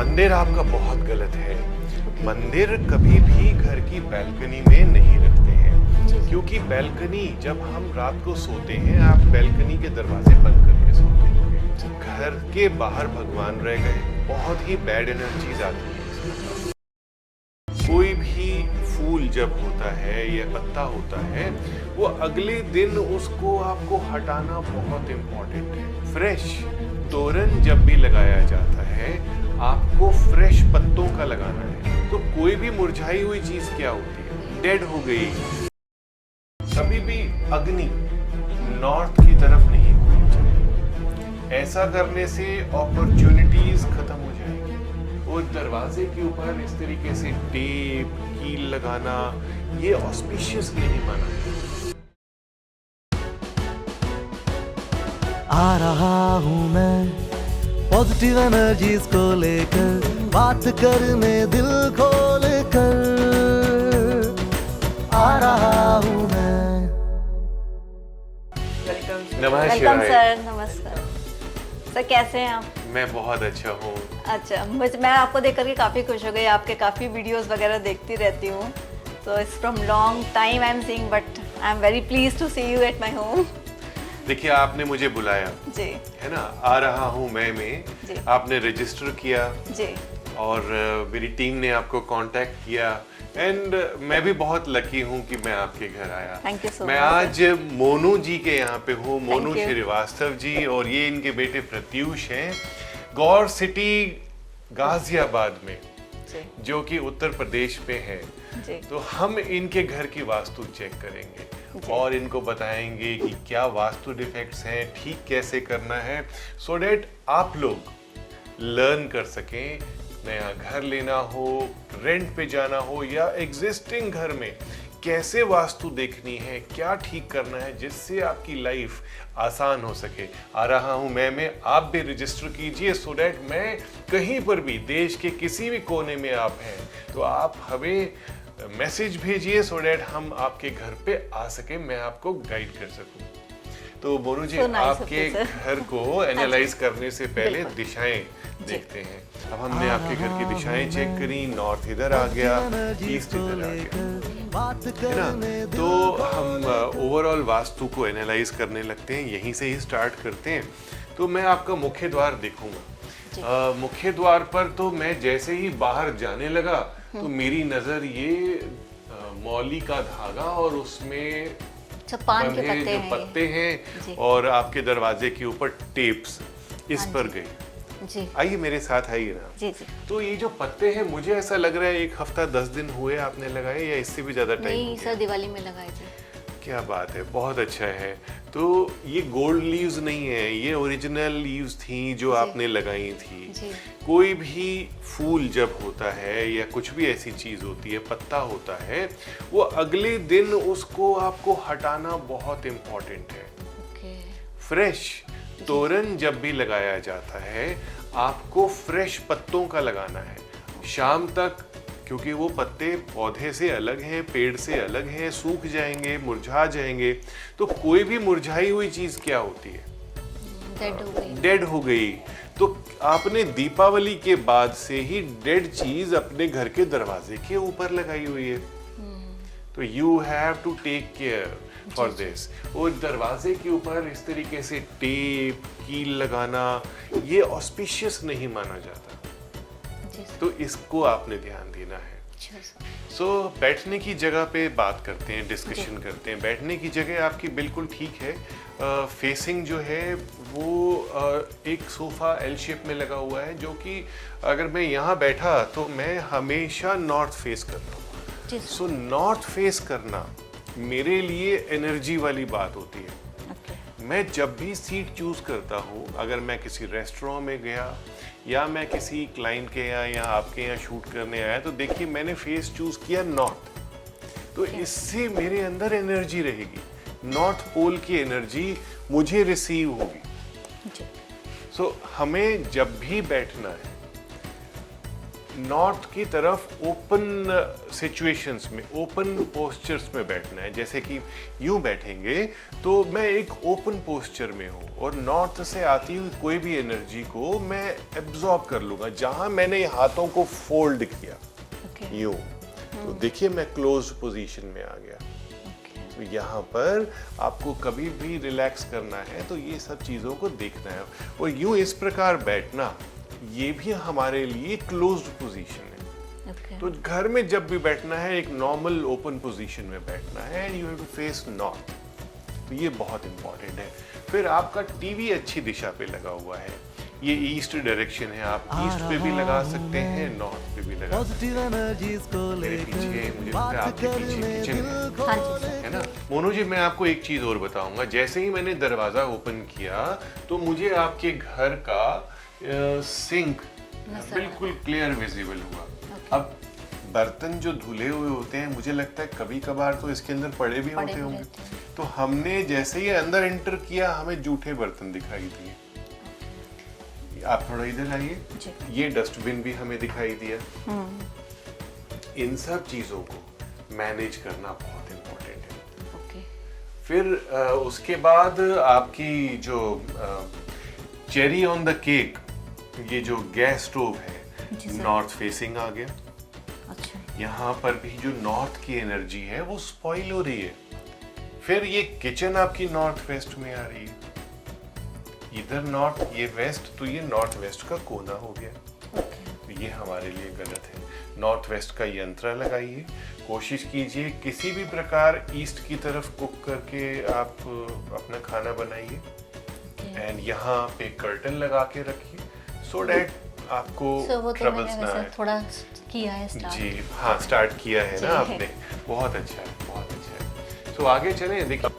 मंदिर आपका बहुत गलत है। मंदिर कभी भी घर की बैल्कनी में नहीं रखते हैं, क्योंकि बैल्कनी जब हम रात को सोते हैं, आप बैल्कनी के दरवाजे बंद करके सोते हैं। घर के बाहर भगवान रह गए, बहुत ही बैड एनर्जीज आती है। कोई भी फूल जब होता है या पत्ता होता है, वो अगले दिन उसको आपको हटाना बहुत इम्पोर्टेंट है। फ्रेश तोरण जब भी लगाया जाता है, आपको फ्रेश पत्तों का लगाना है। तो कोई भी मुरझाई हुई चीज क्या होती है? डेड हो गई। कभी भी अग्नि नॉर्थ की तरफ नहीं होनी चाहिए। ऐसा करने से अपॉर्चुनिटीज खत्म हो जाएंगी। और दरवाजे के ऊपर इस तरीके से टेप कील लगाना, ये ऑस्पिशियस नहीं माना है। आ रहा हूँ मैं पॉजिटिव एनर्जीज को लेकर, बात करने दिल खोल कर। आ रहा हूँ मैं। नमस्कार सर। नमस्कार सर, कैसे हैं आप? मैं बहुत अच्छा हूँ। अच्छा, मैं आपको देख करके काफ़ी खुश हो गई। आपके काफ़ी वीडियोस वगैरह देखती रहती हूँ, तो it's from long time I am seeing, but I am very please to see you at my home. देखिए, आपने मुझे बुलाया जी, है ना, आ रहा हूँ मैं में जी। आपने रजिस्टर किया जी, और मेरी टीम ने आपको कांटेक्ट किया एंड मैं भी बहुत लकी हूँ कि मैं आपके घर आया। Thank you so मैं much, आज मोनू जी के यहाँ पे हूँ, मोनू you. श्रीवास्तव जी, और ये इनके बेटे प्रत्यूष हैं, गौर सिटी गाजियाबाद में, जी, जो कि उत्तर प्रदेश में है। जी। तो हम इनके घर की वास्तु चेक करेंगे जी। और इनको बताएंगे कि क्या वास्तु डिफेक्ट्स हैं, ठीक कैसे करना है, सो डेट आप लोग लर्न कर सकें। नया घर लेना हो, रेंट पे जाना हो या एग्जिस्टिंग घर में कैसे वास्तु देखनी है, क्या ठीक करना है, जिससे आपकी लाइफ आसान हो सके। आ रहा हूं मैं में आप भी रजिस्टर कीजिए, सो डैट मैं कहीं पर भी, देश के किसी भी कोने में आप हैं, तो आप हमें मैसेज भेजिए, सो डैट हम आपके घर पे आ सके, मैं आपको गाइड कर सकूं। तो मोनू जी, So nice आपके of you, sir. घर को एनालाइज करने से पहले बिल्कुल। दिशाएं देखते हैं। अब हमने आपके घर की दिशाएं चेक करी, नॉर्थ इधर आ गया, ईस्ट इधर आ गया, है ना। तो हम ओवरऑल वास्तु को एनालाइज करने लगते हैं, यहीं से ही स्टार्ट करते हैं। तो मैं आपका मुख्य द्वार देखूंगा। मुख्य द्वार पर तो मैं जैसे ही बाहर जाने लगा तो मेरी नजर ये मौली का धागा और उसमें पान के बंधे पत्ते जो हैं पत्ते जी। हैं और आपके दरवाजे के ऊपर टेप्स, इस पर गई। जी, आइए मेरे साथ, आइए ना। जी, जी। तो ये जो पत्ते हैं, मुझे ऐसा लग रहा है 1 हफ्ता 10 दिन हुए आपने लगाए, या इससे भी ज्यादा टाइम? नहीं सर, दिवाली में लगाए थे। क्या बात है, बहुत अच्छा है। तो ये गोल्ड लीव्स नहीं है, ये ओरिजिनल लीव्स थी जो आपने लगाई थी। जी। कोई भी फूल जब होता है या कुछ भी ऐसी चीज होती है, पत्ता होता है, वो अगले दिन उसको आपको हटाना बहुत इम्पोर्टेंट है। ओके। फ्रेश तोरण जब भी लगाया जाता है, आपको फ्रेश पत्तों का लगाना है शाम तक, क्योंकि वो पत्ते पौधे से अलग हैं, पेड़ से अलग हैं, सूख जाएंगे, मुरझा जाएंगे। तो कोई भी मुरझाई हुई चीज क्या होती है? डेड हो गई। डेड हो गई। तो आपने दीपावली के बाद से ही डेड चीज अपने घर के दरवाजे के ऊपर लगाई हुई है। तो you have to take care for this. और दरवाजे के ऊपर इस तरीके से टेप कील लगाना, ये ऑस्पिशियस नहीं माना जाता। तो इसको आपने ध्यान देना है। सो बैठने की जगह पे बात करते हैं, डिस्कशन करते हैं। बैठने की जगह आपकी बिल्कुल ठीक है। फेसिंग जो है वो एक सोफा एल शेप में लगा हुआ है, जो कि अगर मैं यहाँ बैठा तो मैं हमेशा नॉर्थ फेस करता हूँ। सो नॉर्थ फेस करना मेरे लिए एनर्जी वाली बात होती है। मैं जब भी सीट चूज करता हूँ, अगर मैं किसी रेस्टोरेंट में गया या मैं किसी क्लाइंट के यहाँ या आपके यहाँ शूट करने आया, तो देखिए मैंने फेस चूज किया नॉर्थ। तो इससे मेरे अंदर एनर्जी रहेगी, नॉर्थ पोल की एनर्जी मुझे रिसीव होगी। सो हमें जब भी बैठना है, नॉर्थ की तरफ ओपन सिचुएशंस में, ओपन पोस्चर्स में बैठना है। जैसे कि यूं बैठेंगे तो मैं एक ओपन पोस्चर में हूँ और नॉर्थ से आती हुई कोई भी एनर्जी को मैं एब्जॉर्ब कर लूंगा। जहां मैंने हाथों को फोल्ड किया Okay. यूं, तो देखिए मैं क्लोज पोजीशन में आ गया। तो यहाँ पर आपको कभी भी रिलैक्स करना है तो ये सब चीज़ों को देखना है, और यूं इस प्रकार बैठना, ये भी हमारे लिए क्लोज्ड पोजीशन है। Okay. तो घर में जब भी बैठना है एक नॉर्मल ओपन पोजीशन में बैठना है, and you have to face north. तो ये बहुत इंपॉर्टेंट है। फिर आपका टीवी अच्छी दिशा पे लगा हुआ है, ये ईस्ट डायरेक्शन है, आप ईस्ट पे भी लगा सकते हैं, नॉर्थ पे भी लगा सकते पॉजिटिव एनर्जीज को मेरे पीछे लेकर मुझे लगता है बात आपके पीछे करने किचन दिल है। हाँ जी खोले सर। है ना। मोनू जी, मैं आपको एक चीज और बताऊंगा। जैसे ही मैंने दरवाजा ओपन किया तो मुझे आपके घर का सिंक नजर बिल्कुल क्लियर विजिबल हुआ। अब बर्तन जो धुले हुए होते हैं, मुझे लगता है कभी कभार तो इसके अंदर पड़े भी पड़े होते भी होंगे। रहते हैं। तो हमने जैसे ही अंदर एंटर किया, हमें जूठे बर्तन दिखाई दिए। आप थोड़ा इधर आइए, जी। ये डस्टबिन भी हमें दिखाई दिया। इन सब चीजों को मैनेज करना बहुत इम्पोर्टेंट है। Okay. फिर उसके बाद आपकी जो चेरी ऑन द केक, ये जो गैस स्टोव जी है, सर। नॉर्थ फेसिंग आ गया। अच्छा। यहाँ पर भी जो नॉर्थ की एनर्जी है वो स्पॉइल हो रही है। फिर ये किचन आपकी नॉर्थ वेस्ट में आ रही है, इधर नॉर्थ, ये वेस्ट, तो ये नॉर्थ वेस्ट का कोना हो गया। Okay. तो ये हमारे लिए गलत है। नॉर्थ वेस्ट का यंत्र लगाइए, कोशिश कीजिए किसी भी प्रकार ईस्ट की तरफ कुक करके आप अपना खाना बनाइए, Okay. एंड यहाँ पे कर्टन लगा के रखिए, सो डैट आपको So, वो तो ट्रबल्स मैंने ना वैसे आए। थोड़ा किया है स्टार्ट। जी हाँ, स्टार्ट किया है ना जी। आपने, बहुत अच्छा है, बहुत अच्छा है। तो आगे चलें। देखिए